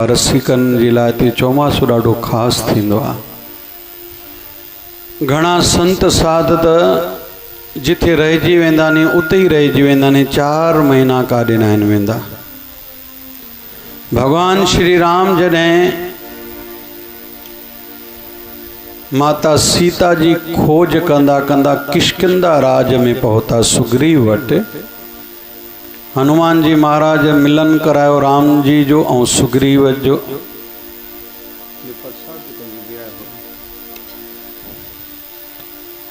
रसिकन जे लाइ ते चौमासो ॾाढो ख़ासि थींदो आहे। घणा संत साध त जिथे रहिजी वेंदा नी उते ई रहिजी वेंदा नी, 4 महीना काॾे न आहिनि वेंदा। भगवान श्री राम जॾहिं माता सीता जी खोज कंदा कंदा किष्किंधा राज में पहुता सुग्रीव वटि। हनुमान जी महाराज मिलन करायो राम जी जो और सुग्रीव जो।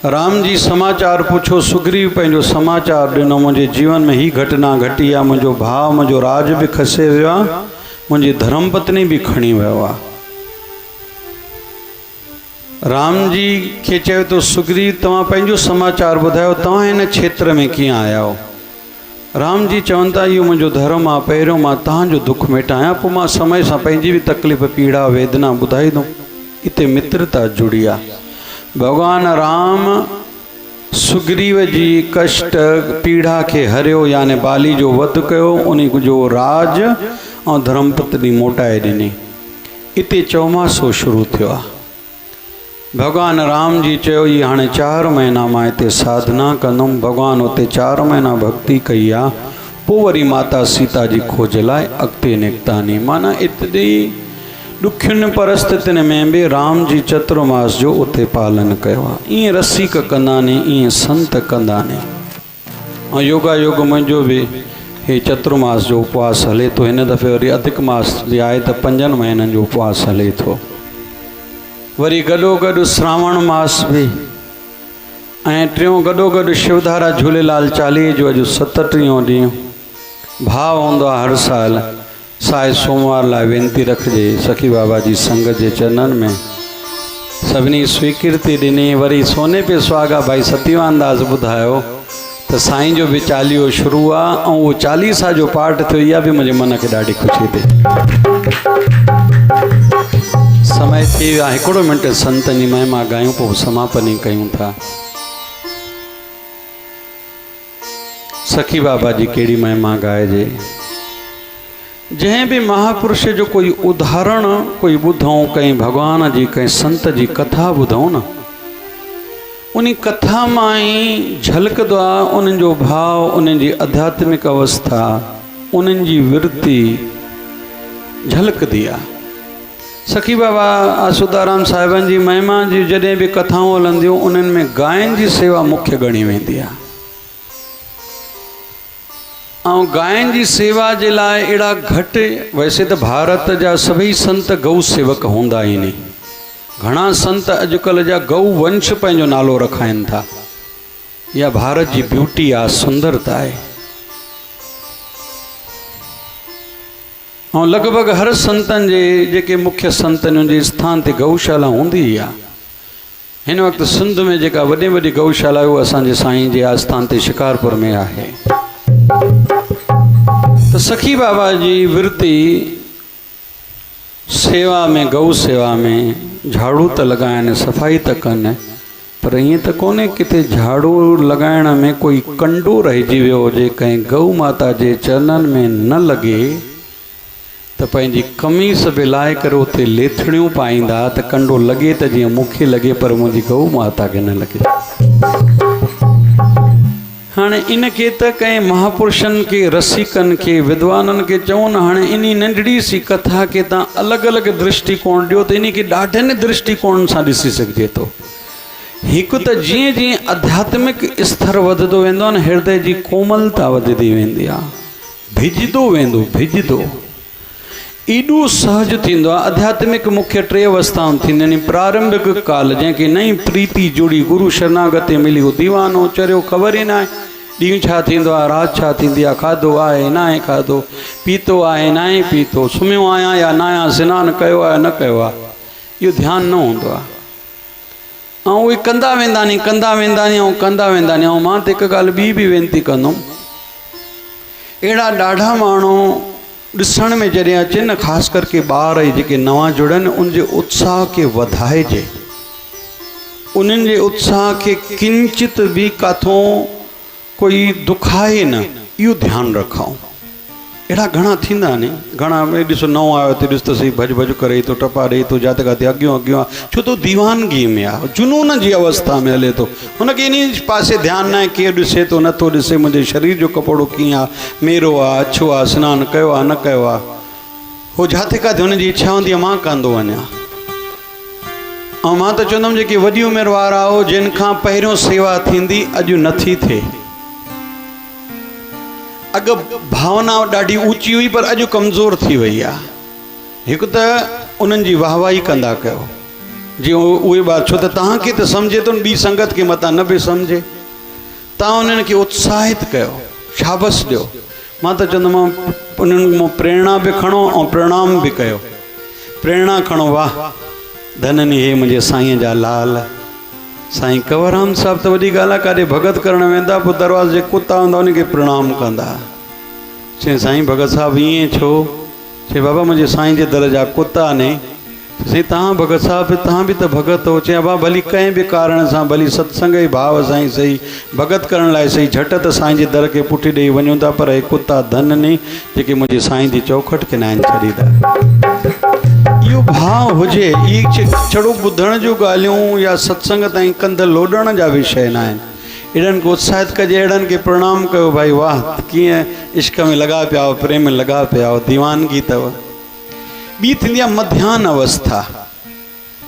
राम जी समाचार पूछो, सुग्रीव पंहिंजो समाचार ॾिनो, मुंहिंजे जीवन में ही घटना घटी आहे, मुंहिंजो भाउ मुंहिंजो राज बि खसे वियो आहे, मुंहिंजी धर्मपत्नी बि खणी वियो आहे। राम जी खे चयो तो सुग्रीव तव्हां पंहिंजो समाचार ॿुधायो, तव्हां हिन क्षेत्र में कीअं आया हो। राम जी चवनि था इहो मुंहिंजो धर्म आहे, पहिरियों मां तव्हांजो दुख मिटायां, पोइ मां समय सां पंहिंजी बि तकलीफ़ पीड़ा वेदना ॿुधाईंदुमि। हिते मित्रता जुड़ी आहे। भगवान राम सुग्रीव जी कष्ट पीड़ा खे हरियो, यानी बाली जो वध कयो, उन जो राज ऐं धर्मपत्नी मोटाए ॾिनी। हिते चौमासो शुरू थियो आहे। भगवान राम जी चयो ई हाणे 4 महीना मां हिते साधना कंदुमि। भगवान उते 4 महीना भक्ति कई आहे, पोइ वरी माता सीता जी खोज लाइ अॻिते निकितानी। माना एतिरी ॾुखियुनि परिस्थितियुनि में बि राम जी चतुर्मास जो उते पालन कयो आहे। ईअं रसिक कंदा नी, ईअं संत कंदा नी। ऐं योगा योग मुंहिंजो बि हे चतुर्मास जो उपवास हले थो। हिन दफ़े वरी अधिक मास बि आहे त 5 महीननि जो उपवास हले थो। वरी गॾोगॾु श्रावण मास बि, ऐं टियों गॾोगॾु शिवधारा झूलेलाल चालीहे जो अॼु 37 ॾींहुं। भाव हूंदो आहे हर साल साए सोमवार लाइ वेनती रखिजे सखी बाबा जी संगत जे चरणनि में। सभिनी स्वीकृति ॾिनी। वरी सोने पे सुहागा भाई सतीवानदास ॿुधायो त साईं जो बि चालीहो शुरू आहे, ऐं उहो 40 जो पाठ थियो। इहा बि मुंहिंजे मन खे ॾाढी ख़ुशी थिए। समय थी वियो आहे, हिकिड़ो मिंट संतनि जी महिमा ॻायूं, पोइ समापनी कयूं था। सखी बाबा जी कहिड़ी महिमा ॻाइजे। जंहिं बि महापुरुष जो कोई उदाहरण कोई ॿुधूं, कंहिं भॻवान जी कंहिं संत जी कथा ॿुधूं न, उन कथा मां ई झलकंदो आहे उन्हनि जो भाव, उन्हनि जी आध्यात्मिक अवस्था, उन्हनि जी वृत्ति झलकंदी आहे। सखी बाबा आसूदाराम साहिबनि जी महिमा जी जॾहिं बि कथाऊं हलंदियूं, उन्हनि में गायन जी सेवा मुख्य ॻणी वेंदी आहे। ऐं गायन जी सेवा जे लाइ अहिड़ा घटि, वैसे त भारत जा सभई संत गौ सेवक हूंदा आहिनि। घणा संत अॼुकल्ह जा गौ वंश पंहिंजो नालो रखाइनि था। इहा भारत जी ब्यूटी आहे, सुंदरता आहे। ऐं लॻभॻि हर संतनि जे जेके मुख्य संतनि जे स्थान ते गौशाला हूंदी ई आहे। हिन वक़्तु सिंध में जेका वॾी वॾी गौशाला उहा असांजे साईं जे आस्थान ते शिकारपुर में आहे। त सखी बाबा जी वृत्ति सेवा में, गौ सेवा में झाड़ू त लॻाइनि, सफ़ाई त कनि, पर ईअं त कोन्हे किथे झाड़ू लॻाइण में कोई कंडो रहिजी वियो हुजे, कंहिं गौ माता जे चरणनि में न लॻे त पंहिंजी कमीस बि लाहे करे उते लेथड़ियूं पाईंदा त कंडो लॻे त जीअं मूंखे लॻे, पर मुंहिंजी गौ माता खे न लॻे। हाणे इन खे त कंहिं महापुरुषनि खे, रसिकनि खे, विद्वाननि खे चवनि, हाणे इन नंढड़ी सी कथा खे तव्हां अलॻि अलॻि दृष्टिकोण ॾियो त इन खे ॾाढनि दृष्टिकोण सां ॾिसी सघिजे थो। हिकु त जीअं जीअं आध्यात्मिक स्तर वधंदो वेंदो आहे न, हृदय जी कोमलता वधंदी वेंदी आहे, भिजंदो वेंदो, भिजंदो एॾो सहज थींदो आहे। आध्यात्मिक मुख्य 3 अवस्थाऊं थींदियूं आहिनि। प्रारंभिक काल जंहिंखे नई प्रीति जुड़ी, गुरु शरणागति मिली, उहो दीवानो चरियो, ख़बर ई न आहे ॾींहुं छा थींदो आहे, राति छा थींदी आहे, खाधो आहे न आहे खाधो, पीतो आहे न आहे पीतो, सुम्हियो आहियां या न आहियां, सनानु कयो आहे न कयो आहे, इहो ध्यानु न हूंदो आहे। ऐं उहे कंदा वेंदा नी, कंदा वेंदा नी ऐं कंदा वेंदा नी। ऐं मां त हिकु ॻाल्हि ॿी बि वेनती कंदुमि, अहिड़ा ॾाढा माण्हू ॾिसण में जॾहिं अचे न, ख़ासि करके ॿार जेके नवां जुड़नि, उनजे उत्साह खे वधाइजे, उन्हनि जे उत्साह खे किंचित बि काथों कोई दुखाए न, इहो ध्यानु रखूं। अहिड़ा घणा थींदा नी, घणा ॾिसो नओं आयो त ॾिस त सही भॼ भॼ करे थो, टपा ॾेई थो, जाते काथे अॻियो अॻियो आहे, छो तो दीवानगी में आहे, जुनून जी अवस्था में हले थो। हुनखे इन पासे ध्यानु न आहे केरु ॾिसे थो नथो ॾिसे, मुंहिंजे शरीर जो कपिड़ो कीअं आहे, मेरो आहे, अछो आहे, सनानु कयो आहे न कयो आहे, उहो जाते काथे हुनजी इच्छा हूंदी आहे मां कंदो वञा। ऐं मां त चवंदुमि जेके वॾी उमिरि वारा हो जिन खां पहिरियों सेवा थींदी अॼु नथी थिए। अॻु भावना ॾाढी ऊची हुई पर अॼु कमज़ोर थी वई आहे। हिकु त उन्हनि जी वाहवाही कंदा कयो, जीअं उहे ॿार, छो त तव्हांखे त सम्झे थो ॿी संगत खे मथां न बि सम्झे, तव्हां उन्हनि खे उत्साहित कयो, शाबस ॾियो। मां त चवंदोमांव उन्हनि मां प्रेरणा बि खणो ऐं प्रणाम बि कयो। प्रेरणा खणो, वाह धननी हे मुंहिंजे साईं जा लाल। साईं कंवरराम साहिब त वॾी ॻाल्हि आहे, काॾे भगत करणु वेंदा, पोइ दरवाज़े कुता हूंदा उनखे प्रणाम कंदा। चई साईं भगत साहिबु ईअं छो? चई बाबा मुंहिंजे साईं जे दर जा कुता ने। साईं तव्हां भगत साहिबु तव्हां बि त भगत हो। चई बाबा भली कंहिं बि कारण सां, भली सत्संग जे भाव सां ई सही, भगत करण लाइ सही, झट त साईं जे दर खे पुठी ॾेई वञूं था, पर हे कुता धननी जेके मुंहिंजे साईं जी चौखट खे न आहिनि छॾींदा। इहो भाव हुजे, इहे छड़ो ॿुधण जूं ॻाल्हियूं या सत्संग ताईं कंध लोॾण जा विषय न आहिनि। अहिड़नि खे उत्साहित कजे, अहिड़नि खे प्रणाम कयो, भाई वाह कीअं इश्क में लॻा पिया हो, प्रेम में लॻा पिया हो, दीवानगी अथव। ॿी थींदी आहे मध्यान अवस्था,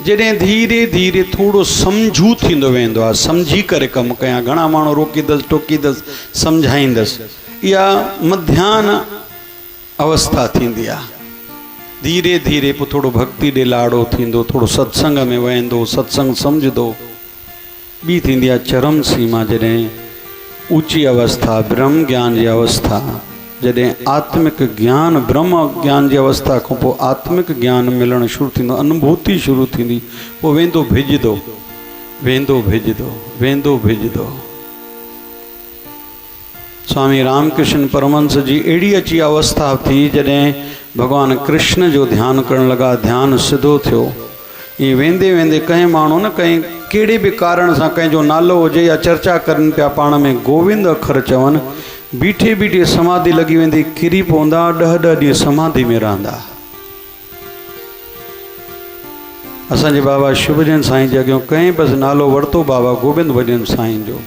जॾहिं धीरे धीरे थोरो सम्झू थींदो वेंदो आहे, सम्झी करे कमु कयां, घणा माण्हू रोकींदसि टोकींदसि सम्झाईंदसि, इहा मध्यान अवस्था थींदी आहे। धीरे धीरे पोइ थोरो भक्ति ॾे लाड़ो थींदो, थोरो सत्संग में वेंदो, सत्संग सम्झंदो। ॿी थींदी आहे चरम सीमा, जॾहिं ऊची अवस्था, ब्रह्म ज्ञान जी अवस्था, जॾहिं आत्मिक ज्ञान, ब्रह्म ज्ञान जी अवस्था खां पोइ आत्मिक ज्ञान मिलणु शुरू थींदो, अनुभूति शुरू थींदी, पोइ वेंदो भिजंदो, वेंदो भिजंदो, वेंदो भिजंदो। स्वामी रामकृष्ण परमहंस जी अहिड़ी अची अवस्था थी, जॾहिं भॻवानु कृष्ण जो ध्यानु करणु लॻा, ध्यानु सिधो थियो। ईअं वेंदे वेंदे कंहिं माण्हू न कंहिं कहिड़े बि कारण सां कंहिंजो नालो हुजे या चर्चा करनि पिया, पाण में गोविंद अखर चवनि, बीठे बीठे समाधि लॻी वेंदी, किरी पवंदा, 10-10 ॾींहं समाधि में रहंदा। असांजे बाबा शिवजन साईं जे अॻियां कंहिं बसि नालो वरितो बाबा गोविंद भजन साईं जो,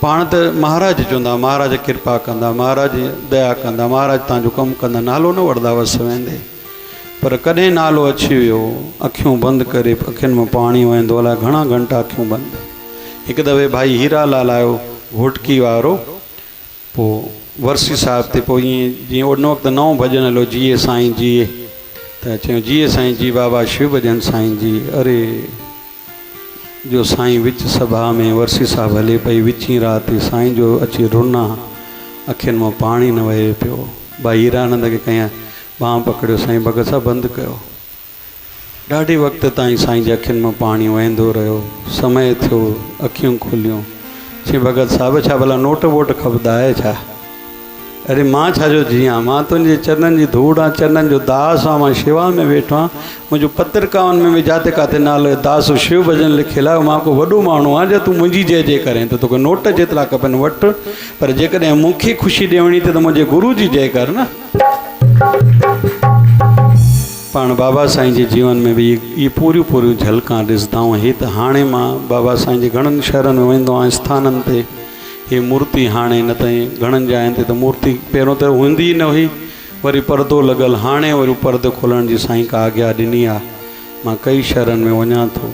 पाण त महाराज चवंदा, महाराज कृपा कंदा, महाराज दया कंदा, महाराज तव्हांजो कमु कंदा, नालो न वठंदा वस वेंदे। पर कॾहिं नालो अची वियो, अखियूं बंदि करे अखियुनि में पाणी वेंदो, अलाए घणा घंटा अखियूं बंदि। हिकु दफ़े भाई हीरालाल आयो घोटकी वारो, पोइ वर्सी साहिब ते, पोइ ईअं जीअं उन वक़्तु नओं भॼन हलो, जीए साईं जीए, त चयूं जीए साईं जी, बाबा शिव भॼन साईं जी। अरे जो साईं विच सभा में वर्सी साहिबु हले पई, विची राति साईं जो अची रुना, अखियुनि मां पाणी न वहे पियो। भाई हीरानंद खे कयां बांह पकड़ियो, साईं भगत साहिबु बंदि कयो। ॾाढे वक़्त ताईं साईं जे अखियुनि मां पाणी वहंदो रहियो, समय थियो, अखियूं खुलियूं। चई भगत साहिबु छा भला नोट वोट खपंदा आहे छा? अरे मां छाजो जीअं, मां तुंहिंजे चरणनि जी धूड़ आहे, चरणनि जो दास आहे, मां शेवा में वेठो आहियां। मुंहिंजो पत्रिकाउनि में बि जाते काथे नालो दास शिव भजन लिखियलु आहे, मां को वॾो माण्हू आहियां, जो तूं मुंहिंजी जय जय करें त तोखे नोट जेतिरा खपनि वठि, पर जेकॾहिं मूंखे ख़ुशी ॾियणी त मुंहिंजे गुरू जी जय कर न। पाण बाबा साईं जे जीवन में बि इहे पूरियूं झलकां ॾिसंदा आहियूं। हे त हाणे मां बाबा साईं जे घणनि शहरनि में वेंदो आहियां, स्थाननि ते, हे मूर्ति हाणे न त घणनि जाइनि ते त मूर्ति पहिरियों त हूंदी न हुई, वरी पर्दो लॻल, हाणे वरी पर्दो खोलण जी साईं का आज्ञा ॾिनी आहे। मां कई शहरनि में वञा थो,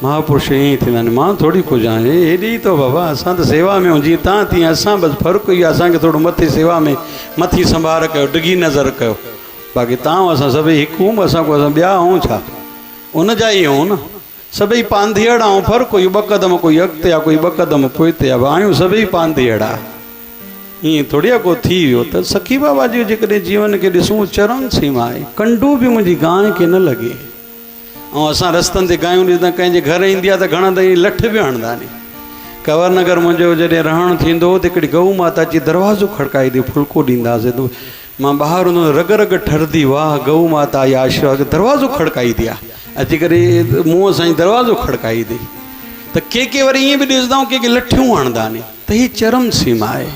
महापुरुष ईअं ई थींदा आहिनि, मां थोरी खुजां, हेॾी तो बाबा, असां त सेवा में आहियूं, जीअं तव्हां तीअं असां, बसि फ़र्क़ु इहो आहे, असांखे थोरो मथे सेवा में मथी संभार कयो, डिघी नज़र कयो, बाक़ी तव्हां असां सभई हिकु, असां को असां ॿिया आहियूं छा, उन जा ई आहियूं न, सभई पांधीअड़ा ऐं फ़र्क़ु हुई, ॿ क़दम कोई अॻिते आहे, कोई ॿ क़दम पोइते आहे, आहियूं सभई पांधीअड़ा। ईअं थोरी आहे को थी वियो त सखी बाबा जो जेकॾहिं जीवन खे ॾिसूं, चरम सीमा आहे, कंडो बि मुंहिंजी गांइ खे न लॻे। ऐं असां रस्तनि ते गांयूं ॾिसंदा, कंहिंजे घर ईंदी आहे त घणा त लठ बि हणंदा नी। कंवरनगर मुंहिंजो जॾहिं रहणु थींदो त हिकिड़ी गऊ माता अची दरवाज़ो खड़काईंदी, फुल्को ॾींदासीं, त मां ॿाहिरि हूंदो रग रग ठरंदी, वाह गऊ माता या आशीर्वाद, दरवाज़ो खड़काईंदी आहे अची करे मुंहं सां ई दरवाज़ो खड़काईंदी। त के वरी ईअं बि ॾिसंदा आहियूं, के लठियूं हणंदा नी, त हीअ चरम सीमा आहे।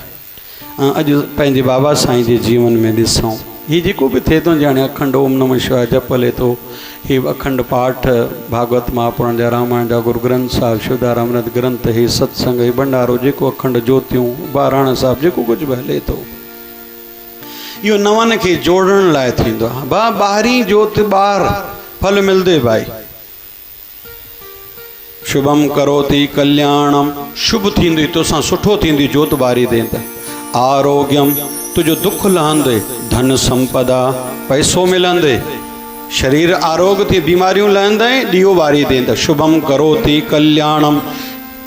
अॼु पंहिंजे बाबा साईं जे जीवन में ॾिसूं हीउ जेको बि थिए थो ॼाणे अखंड ओम नमः शिवाय जप हले थो, हीउ अखंड पाठ भागवत महापुराण जा रामायण जा गुरु ग्रंथ साहिब शिवदार अमृत ग्रंथ, हीउ सत्संग, हीउ भंडारो, जेको अखंड ज्योतियूं बहिराणा साहिब जेको कुझु बि हले थो, इहो नवनि खे जोड़ण लाइ थींदो आहे। ॿाहिरीं जोति ॿाहिरि फल मिलंदे भाई। शुभम करोति कल्याणम, शुभ थींदी तोसां सुठो थींदी जोति ॿारी दे त। आरोग्यम, तुंहिंजो दुख लहंदे। धन संपदा, पैसो मिलंदे। शरीर आरोग्य थी, बीमारियूं लहंदे, ॾीओ ॿारी दे त। शुभम करोति कल्याणम,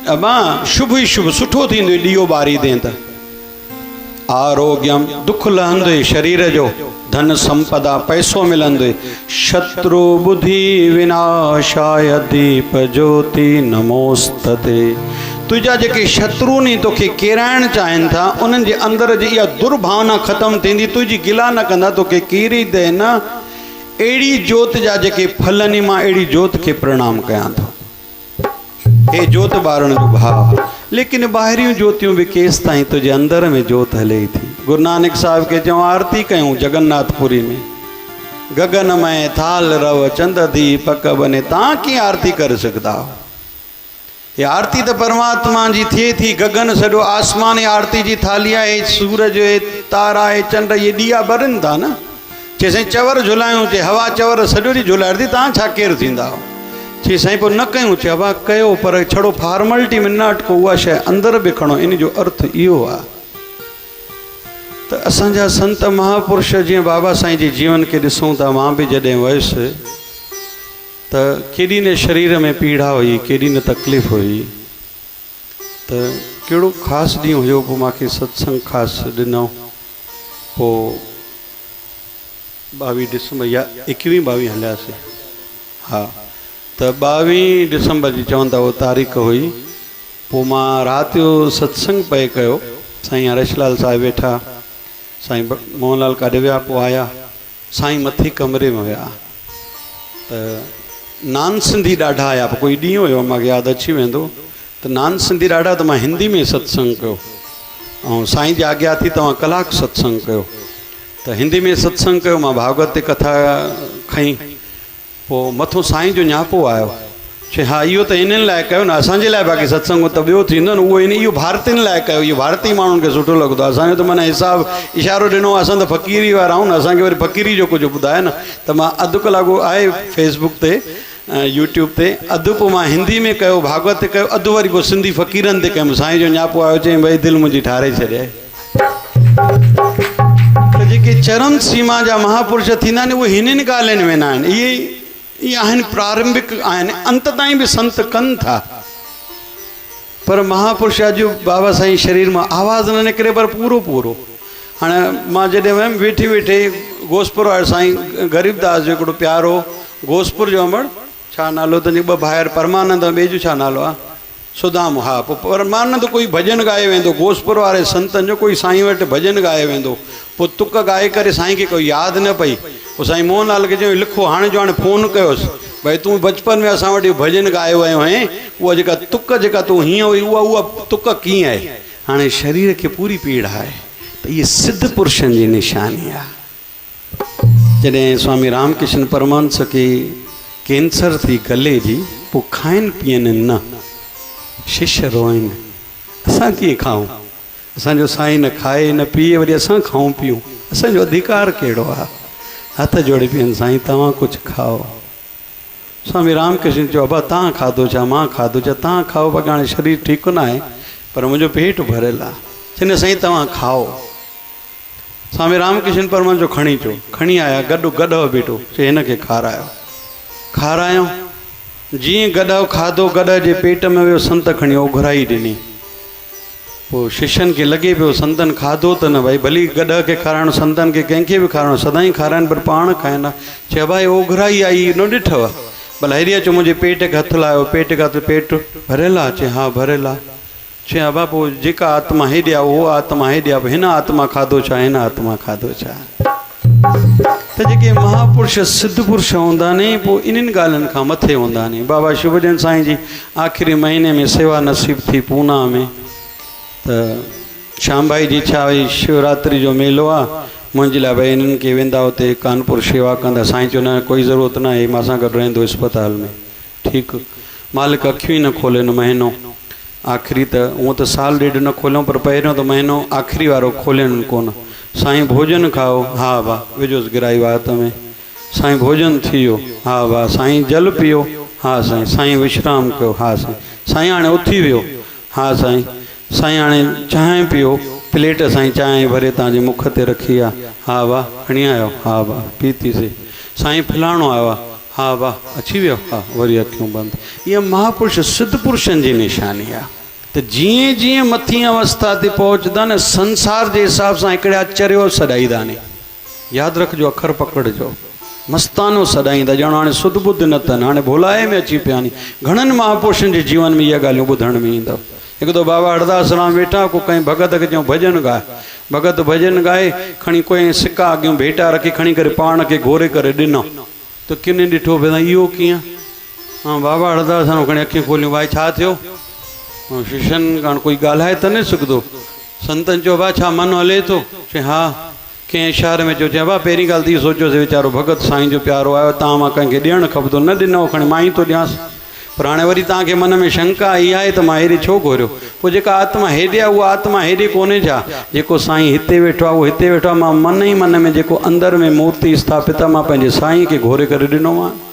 अबा शुभ ई शुभ सुठो थींदो ॾीओ ॿारी दे त। आरोग्यम, दुख लहंदे शरीर जो। धन संपदा, पैसो मिलंदे। शत्रु बुद्धि विनाशाय दीप ज्योति नमोस्तते। तुझा जेके शत्रु नी तोखे किराइण चाहिनि था, उन्हनि जे अंदर जी इहा दुर्भावना ख़तमु थींदी, तुंहिंजी गिला न कंदा, तोखे कीरी दे न। अहिड़ी जोति जा जेके फलनि, मां अहिड़ी जोति खे प्रणाम कयां थो। हे जोति ॿारण जो भाव। लेकिन ॿाहिरियूं ज्योतियूं बि केसि ताईं तुंहिंजे अंदर में जोति हले थी। गुरु नानक साहिब खे चऊं आरती कयूं जगन्नाथपुरी में। गगनमय थाल रव चंद दीपक बने। तव्हां कीअं आरती करे सघंदा हो? ये आरती तो परमात्मा जी थिए थी। गगन सॼो आसमान आरती जी थाली आहे। सूरज है, तारा है, चंड, ये ॾीआ ॿरनि था न। चए साईं चवर झुलायूं, चए हवा चवर सॼो ॾींहुं झुलाईंदी, तव्हां छा केरु थींदा हो? चई साईं पोइ न कयूं, चए हवा कयो, पर छड़ो फॉर्मेलिटी में न अटको, उहा शइ अंदर बि खणो। इन जो अर्थ इहो आहे त असांजा संत महापुरुष जीअं बाबा साईं जे जीवन खे ॾिसूं था। मां बि जॾहिं वयुसि त केॾी न शरीर में पीड़ा हुई, केॾी न तकलीफ़ हुई। त कहिड़ो ख़ासि ॾींहुं हुयो, पोइ मूंखे सत्संग ख़ासि ॾिनो। पोइ 22 डिसंबर या 21-22 हलियासीं। हा, त 22 डिसंबर जी चवनि था उहो तारीख़ हुई। पोइ मां राति जो सत्संग पए कयो। साईं हरेशलाल साहिब वेठा, साईं मोहनलाल काॾे विया, पोइ आया। साईं मथे कमरे में हुया। त नान सिंधी ॾाढा आया। पोइ कोई ॾींहुं हुयो, मूंखे यादि अची वेंदो। त नान सिंधी ॾाढा, त मां हिंदी में सत्संग कयो। ऐं साईं जी आज्ञा थी तव्हां कलाकु सत्संग कयो। त हिंदी में सत्संग कयो। मां भागवत ते कथा खई। पोइ मथो साईं जो न्यापो आयो। चए हा इहो त इन्हनि लाइ कयो न, असांजे लाइ बाक़ी सत्संग त ॿियो थींदो न। उहो इहो भारतीयुनि लाइ कयो, इहो भारतीय माण्हुनि खे सुठो लॻंदो आहे। असांजो त माना हिसाबु इशारो ॾिनो, असां त फ़क़ीरी वारा आहियूं न, असांखे वरी फ़क़ीरी जो कुझु ॿुधाए न। त मां अधु कलाकु आहे फेसबुक ते, यूट्यूब ते, अधु पोइ मां हिंदी में कयो, भागवत ते कयो, अधु वरी पोइ सिंधी फ़क़ीरनि ते कयुमि। साईं जो न्यापो आयो, चई भई दिलि मुंहिंजी ठारे छॾिया। त जेके चरम सीमा जा महापुरुष थींदा आहिनि, उहे हिननि ॻाल्हियुनि में न आहिनि। इहे आहिनि प्रारंभिक आहिनि, अंत ताईं बि संत कनि था। पर महापुरुष अॼु बाबा साईं शरीर मां आवाज़ न निकिरे, पर पूरो पूरो। हाणे मां जॾहिं वियुमि, वेठे वेठे घोसपुर वारो साईं ग़रीबदास जो हिकिड़ो प्यारो, घोसपुर जो अमड़, छा नालो त ॿ भाइर, परमानंद, ॿिए जो छा नालो आहे, सुदाम। हा, पोइ परमानंद कोई भॼन ॻाए वेंदो, घोसपुर वारे संतनि जो कोई साईं वटि भॼन ॻाए वेंदो। पोइ तुक ॻाए करे साईं खे कोई यादि न पई। पोइ साईं मोहनलाल खे चयो लिखो, हाणे जो हाणे फ़ोन कयोसि, भई तूं बचपन में असां वटि भॼन ॻाए वियो आहीं, उहा जेका तुक जेका तूं हीअं हुई, उहा तुक कीअं आहे। हाणे शरीर खे पूरी पीड़ा आहे। त इहे सिद्ध पुरुषनि जी निशानी आहे। जॾहिं स्वामी रामकृष्ण परमहंस खे कैंसर थी गले जी, पोइ खाइनि पीअनि न, शिष्य रोइनि। असां कीअं खाऊं? असांजो साईं न खाए न पीए, वरी असां खाऊं पीऊं, असांजो अधिकार कहिड़ो आहे? हथ जोड़े पियनि, साईं तव्हां कुझु खाओ। स्वामी रामकृष्ण चयो अबा तव्हां खाधो छा, मां खाधो छा, तव्हां खाओ, बाक़ी हाणे शरीर ठीकु न आहे, पर मुंहिंजो पेट भरियलु आहे। चवंदे साईं तव्हां खाओ। स्वामी रामकृष्ण परमहंस जो खणी अचो, खणी आया, गॾु गॾु बीठो, चए हिन खे खारायो। खारायूं, जीअं गॾु खाधो, गॾु जे पेट में वियो, संत खणी उघराई ॾिनी। पोइ शिष्यनि खे लॻे पियो संतनि खाधो त न, भई भली गॾु खे खाराइणो, संतनि खे कंहिंखे बि खाराइणो, सदाईं खाराइनि, पर पाण खाइनि। चए भाई उघराई आई, न ॾिठव? भला हेॾी अचो, मुंहिंजे पेट खे हथु लाहियो, पेट खां त पेट भरियलु आहे? चए हा भरियलु आहे। चए अबा पोइ जेका आत्मा हेॾे आहे, उहो आत्मा हेॾे आहे, हिन आत्मा खाधो छा, हिन आत्मा खाधो छा? त जेके महापुरुष सिद्ध पुरुष हूंदा नी, पोइ इन्हनि ॻाल्हियुनि खां मथे हूंदा नी। बाबा शिवजन साईं जी आख़िरी महीने में सेवा नसीब थी पूना में। त श्याम भाई जी इच्छा हुई शिवरात्रि जो मेलो आहे मुंहिंजे लाइ भई इन्हनि खे वेंदा हुते कानपुर शेवा कंदा। साईं चयो न कोई ज़रूरत न आहे, मां सां गॾु रहंदो अस्पताल में। ठीकु, मालिक अखियूं ई न खोले न महीनो आख़िरी त हूअं त साल ॾेढ न खोलियो, पर पहिरियों त महीनो आख़िरी वारो खोलियनि कोन। साईं भोजन खाओ, हा भाउ विझोसि गिराई वात में। साईं भोजन थी वियो, हा भाउ। साईं जल पियो, हा साईं। साईं विश्राम कयो, हा साईं। साईं हाणे उथी वियो, हा साईं। साईं हाणे चांहि पियो, प्लेट साईं चांहि भरे तव्हांजे मुख ते रखी आहे, हा वाह खणी आयो, हा वाह पीतीसीं। साईं फलाणो आयो आहे, हा वाह अची वियो, हा वरी अखियूं बंदि। इहा महापुरुष सिद्ध पुरुषनि जी निशानी आहे। त जीअं जीअं मथी अवस्था ते पहुचंदा न संसार जे हिसाब सां हिकिड़े आचर्यो सॾाईंदा नी। यादि रखिजो, अखर पकड़िजो, मस्तानो सॾाईंदा, ॼण हाणे सुध बुध न अथनि, हाणे भुलाए में अची पिया नी। घणनि महापुरुषनि जे जीवन में इहा ॻाल्हियूं ॿुधण में ईंदव। हिकु दफ़ो बाबा हरदास राम वेठा, को कंहिं भगत खे चयूं भॼन ॻाए। भगत भॼन ॻाए खणी कोई सिका अॻियूं भेटा रखी खणी करे पाण खे घोरे करे ॾिनो। त किने ॾिठो भई इहो कीअं? हा बाबा हरदास राम खणी अखियूं खोलियूं, भाई छा थियो? शिष्यनि खां कोई ॻाल्हाए त न सघंदो। संतनि चयो भाउ छा मन हले थो? चई हा। कंहिं इशारे में चयो, चए भाउ पहिरीं ॻाल्हि त इहो सोचियोसीं वीचारो भगत साईं जो प्यारो आयो, तव्हां मां कंहिंखे ॾियणु खपंदो, न ॾिनो खणी मां ई थो ॾियांसि। पर हाणे वरी तव्हांखे मन में शंका इहा आहे त मां हेॾे छो घुरियो? पोइ जेका आत्मा हेॾे आहे उहा आत्मा हेॾे कोन्हे छा? जेको साईं हिते वेठो आहे उहो हिते वेठो आहे। मां मन ई मन में जेको अंदरि में मूर्ति स्थापित आहे, मां पंहिंजे साईं खे घोरे करे ॾिनोमांसि।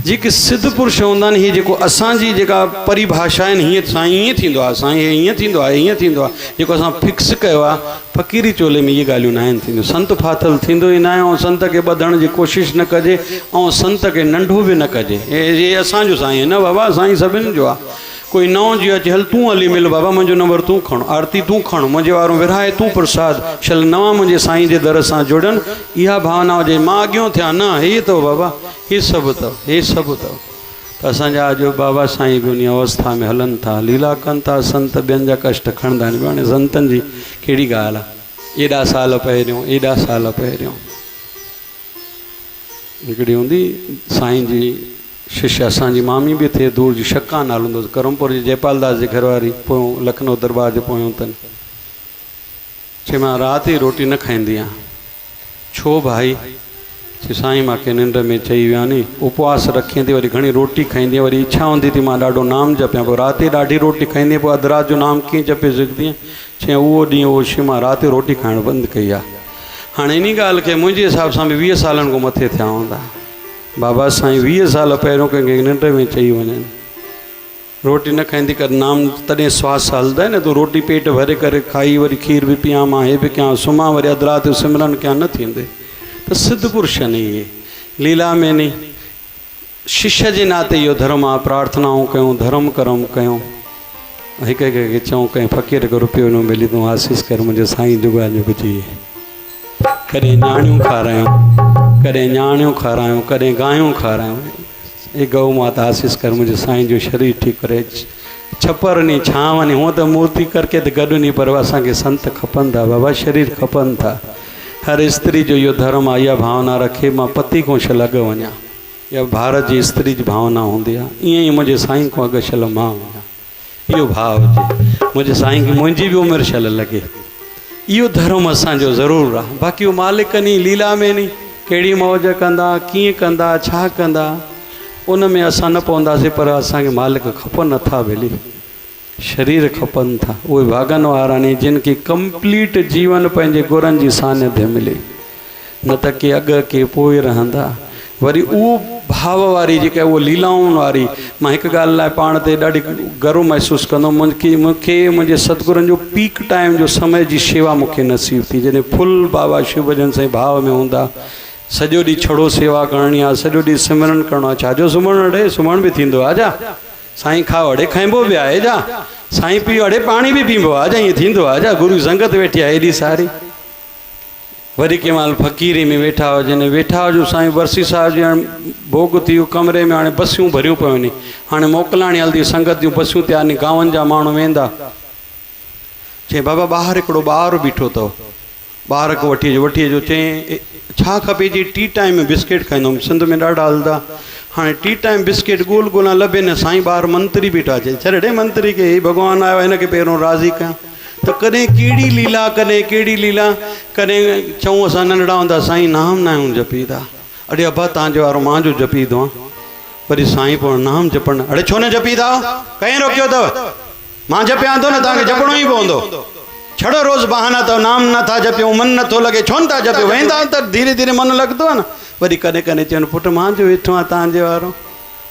जेके सिद्ध पुरुष हूंदा आहिनि, हीअ जेको असांजी जेका परिभाषा आहिनि, हीअं साईं ईअं थींदो आहे, साईं हीअं थींदो आहे, हीअं थींदो आहे, जेको असां फिक्स कयो आहे, फ़क़ीरी चोले में इहे ॻाल्हियूं न आहिनि थींदियूं। संत फाथल थींदो ई न आहे, ऐं संत खे ॿधण जी कोशिशि न कजे, ऐं संत खे नंढो बि न कजे। हे असांजो साईं न बाबा, साईं सभिनि जो आहे। कोई नओं जी अचे, हल तूं हली मिल बाबा, मुंहिंजो नंबर तूं खण, आरती तूं खण, मुंहिंजे वारो विरहाए तूं प्रसाद, शल नवां मुंहिंजे साईं जे दर सां जुड़नि। इहा भावना हुजे, मां अॻियां थियां न, हे अथव बाबा, हे सभु अथव, हे सभु अथव। त असांजा अॼु बाबा साईं बि उन अवस्था में हलनि था, लीला कनि था। संत ॿियनि जा कष्ट खणंदा आहिनि। हाणे संतनि जी कहिड़ी ॻाल्हि आहे? एॾा साल पहिरियों, एॾा साल पहिरियों हिकिड़ी हूंदी साईं जी शिष्य, असांजी मामी बि थिए दूर जी, शक्का नालो हूंदो, करमपुर जी जयपाल दास जे घर वारी, पोइ लखनऊ दरबार जे पोयों अथनि। चई मां राति जी रोटी न खाईंदी आहियां। छो भाई? चई साईं मूंखे निंड में चई विया नी, उपवास रखी थी, वरी घणी रोटी खाईंदी, वरी इच्छा हूंदी थी मां ॾाढो नाम जपियां, पोइ राति ॾाढी रोटी खाईंदी, पोइ अधु राति जो नाम कीअं जपे सघंदी? चई उहो ॾींहुं उहो शइ मां राति जो रोटी खाइणु बंदि कई आहे। हाणे इन ॻाल्हि खे मुंहिंजे हिसाब सां बि 20 सालनि खां मथे थिया हूंदा। बाबा साईं 20 साल पहिरियों कंहिंखे निंड में चई वञनि, रोटी न खाईंदी कर नाम, तॾहिं श्वास हलंदा आहिनि। तूं रोटी पेट भरे करे खाई, वरी खीर बि पियां, मां हे बि कयां, सुम्हां, वरी अधु राति जो सिमरन कयां, न थींदे। त सिद्ध पुरुष नहीं इहे लीला में नहीं, शिष्य जे नाते इहो धर्म आहे। प्रार्थनाऊं कयूं, धर्म कर्म कयूं, हिक हिक खे चऊं, कंहिं फ़क़ीर खे रुपयो न मिली तूं आसीस कर, मुंहिंजो साईं जुगा जुगजी। कॾहिं न्याणियूं खारायूं, कॾहिं न्याणियूं खारायूं, कॾहिं गांयूं खारायूं। हे गऊ माता आसीस कर, मुंहिंजे साईं जो शरीर ठीकु करे। छपर नी छांव नी, हूअं त मूर्ति करके त गॾु नी, पर असांखे संत खपनि था बाबा, शरीर खपनि था। हर स्त्री जो इहो धर्म आहे, इहा भावना रखे मां पति खां छल अॻु वञा। इहा भारत जी स्त्री जी भावना हूंदी आहे। ईअं ई मुंहिंजे साईं खां अॻु छल मां वञा, इहो भाव हुजे। मुंहिंजे साईं खे मुंहिंजी बि उमिरि छल लॻे, इहो धर्म असांजो ज़रूरु आहे। बाक़ी उहो मालिक नी लीला में नी कहिड़ी मौज कंदा, कीअं कंदा, छा कंदा, उन में असां न पवंदासीं। पर असांखे मालिक खपनि नथा भली, शरीर खपनि था। उहे भागनि वारा नी जिन खे कंप्लीट जीवन पंहिंजे गुरनि जी सानिध्य मिले, न त के अॻु के पोइ रहंदा। वरी उहो भाव वारी जेका उहो लीलाउनि वारी, मां हिकु ॻाल्हि लाइ पाण ते ॾाढी गर्व महसूसु कंदो, मूंखे मुंहिंजे सतगुरनि जो पीक टाइम जो समय जी शेवा मूंखे नसीब थी, जॾहिं फुल बाबा शिव भजन साईं भाव में हूंदा। सॼो ॾींहुं छड़ो सेवा करणी आहे, सॼो ॾींहुं सिमरन करिणो आहे। छाजो सुम्हणु अड़े, सुम्हण बि थींदो आहे जा, साईं खाओ अड़े खाइबो बि आहे जा, साईं पीओ अड़े पाणी बि पीबो आहे जा, ईअं थींदो आहे जा। गुरु संगत वेठी आहे एॾी सारी। वरी कंहिं महिल फ़क़ीरी में वेठा हुजनि, वेठा हुजूं, साईं बरसी साहिब जी हाणे भोग थी वियो कमरे में, हाणे बसियूं भरियूं पियूं आहिनि, हाणे मोकिलाणी हलंदी, संगत जूं बसियूं तयारु आहिनि, गांवनि जा माण्हू वेंदा। चई बाबा ॿाहिरि हिकिड़ो ॿारु बीठो अथव, ॿार खे वठी अचो। चई छा खपे? जी टी टाइम में बिस्किट खाईंदुमि, सिंध में ॾाढा हलंदा। हाँ टी टाइम बिस्किट गोल गोला लभे न साईं ॿार मंत्री बीठा चए छॾे मंत्री के भगवान आयो हिन खे पहिरियों राज़ी कयां। तो कॾहिं कहिड़ी लीला कॾहिं कहिड़ी लीला कॾहिं चऊं असां नंढड़ा हूंदा साईं नाम न आहियूं जपीदा अड़े अब्बा तव्हांजे वारो मां जो जपीदो आहियां वरी साईं पोइ नाम जपण अड़े छो न जपीदा कंहिं रोकियो अथव मां जपियां थो न तव्हांखे जपणो ई पवंदो छड़ो रोज़ बहाना अथव नाम नथा जपियो मन नथो लॻे छो नथा जपियो वेंदा त धीरे धीरे मन लॻंदो आहे न वरी कॾहिं कॾहिं चवनि पुटु मां जो वेठो आहियां तव्हांजे वारो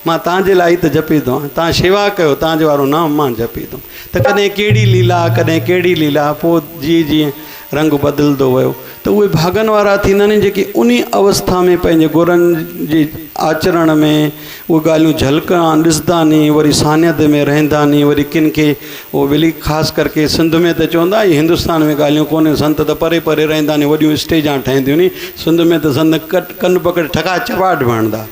मां तव्हांजे लाइ त जपीदो आहियां तव्हां शेवा कयो तव्हांजे वारो नाम मां जपीदो त कॾहिं कहिड़ी लीला कॾहिं कहिड़ी लीला पोइ जीअं जीअं रंग बदिलंदो वियो त उहे भागनि वारा थींदा आहिनि जेके उन अवस्था में पंहिंजे गुरनि जे आचरण में उहे ॻाल्हियूं झलका ॾिसंदा नी वरी सानियत में रहंदा नी वरी किन खे उहो वरी ख़ासि करके सिंध में त चवंदा इहे हिंदुस्तान में ॻाल्हियूं कोन्हे संत त परे परे रहंदा नी वॾियूं स्टेजां ठहंदियूं नी सिंध में त संत कन पकड़े ठका चपाट भणंदा।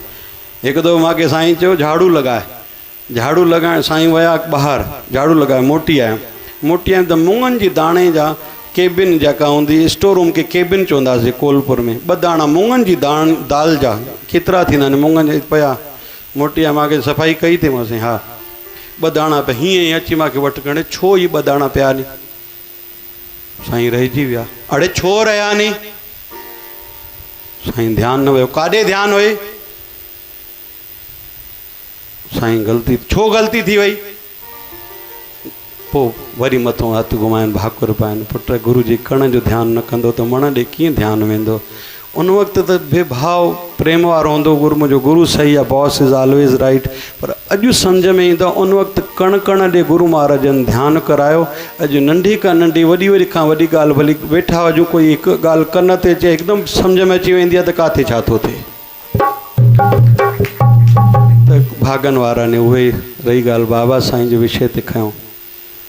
हिकु दफ़ो मूंखे साईं चयो झाड़ू लॻाइण साईं विया ॿाहिरि झाड़ू लॻाए मोटी आयुमि त मुङनि जी दाणे जा केबिन जेका हूंदी स्टोर रूम खे केबिन चवंदासीं कोलपुर में 2 दाणा मुङनि जी दाल जा केतिरा थींदा आहिनि मुङनि जा पिया मोटी आहे मूंखे सफ़ाई कई थी मांसि हा 2 दाणा पिया हीअं ई अची मूंखे वटि खणे छो ई 2 दाणा पिया नी साईं रहिजी विया अड़े छो रहिया नी साईं ध्यानु न वियो काॾे ध्यानु हुई साईं ग़लती थी वई पोइ वरी मथां हथु घुमाइनि भाकुर पाइनि पुट गुरू जी कण जो ध्यानु न कंदो त मण ॾे कीअं ध्यानु वेंदो उन वक़्तु त बेभाव प्रेम वारो हूंदो गुरू मुंहिंजो गुरू सही आहे बॉस इज़ ऑलवेज राइट पर अॼु सम्झ में ईंदो उन वक़्तु कण कण ॾे गुरू महाराजनि ध्यानु करायो अॼु नंढी खां नंढी वॾी खां वॾी ॻाल्हि भली वेठा हुजूं कोई हिकु ॻाल्हि कन ते अचे हिकदमि सम्झ में अची वेंदी आहे त किथे छा थो थिए त भागनि वारा ने उहे रही ॻाल्हि बाबा साईं जे विषय ते खयूं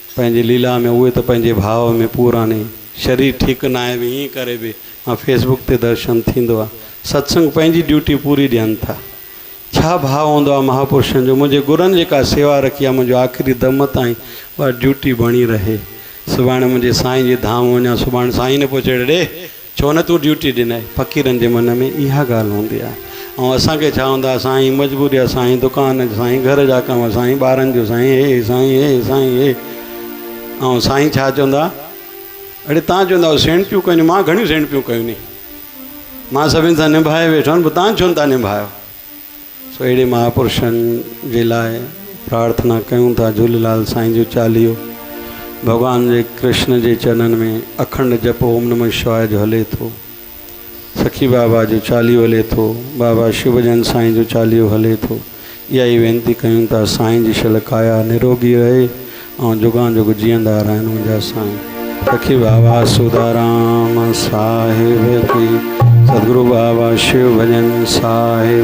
पंहिंजी लीला में उहे त पंहिंजे भाव में पूरा नी शरीर ठीकु न आहे बि ईअं करे बि मां फेसबुक ते दर्शन थींदो आहे सत्संग पंहिंजी ड्यूटी पूरी ॾियनि था छा भाव हूंदो आहे महापुरुषनि जो मुंहिंजे गुरनि जेका सेवा रखी आहे मुंहिंजो आख़िरी दम ताईं उहा ड्यूटी बणी रहे सुभाणे मुंहिंजे साईं जे धाम वञा सुभाणे साईं ने पोइ चढ़े ॾे छो न तूं ड्यूटी ॾिनई फ़क़ीरनि जे मन में इहा ॻाल्हि हूंदी आहे ऐं असांखे छा हूंदा साईं मजबूरी आहे साईं दुकान साईं घर जा कम साईं ॿारनि जो साईं हे साईं हे ऐं साईं छा चवंदा अड़े तव्हां चवंदा सेण पियूं कयूं मां घणियूं सेण पियूं कयूं नी मां सभिनि सां निभाए वेठो आहिनि पोइ तव्हां छो न था निभायो सो अहिड़े महापुरुषनि जे लाइ प्रार्थना कयूं था झूलेलाल साईं जो चालीहो भॻवान जे कृष्ण जे चरणनि में अखंड जप ओम नमः शिवाय जो हले थो सखी बाबा जो चालीहो हले थो बाबा शिवजन साईं जो चालीहो हले थो इहा ई वेनिती कयूं था साईं जी शल काया निरोगी रहे ऐं जुगां जुग जीअंदा रहनि मुंहिंजा साईं सखी बाबा सुदाराम साहिब की सदगुरु बाबा शिव भजन साहिब।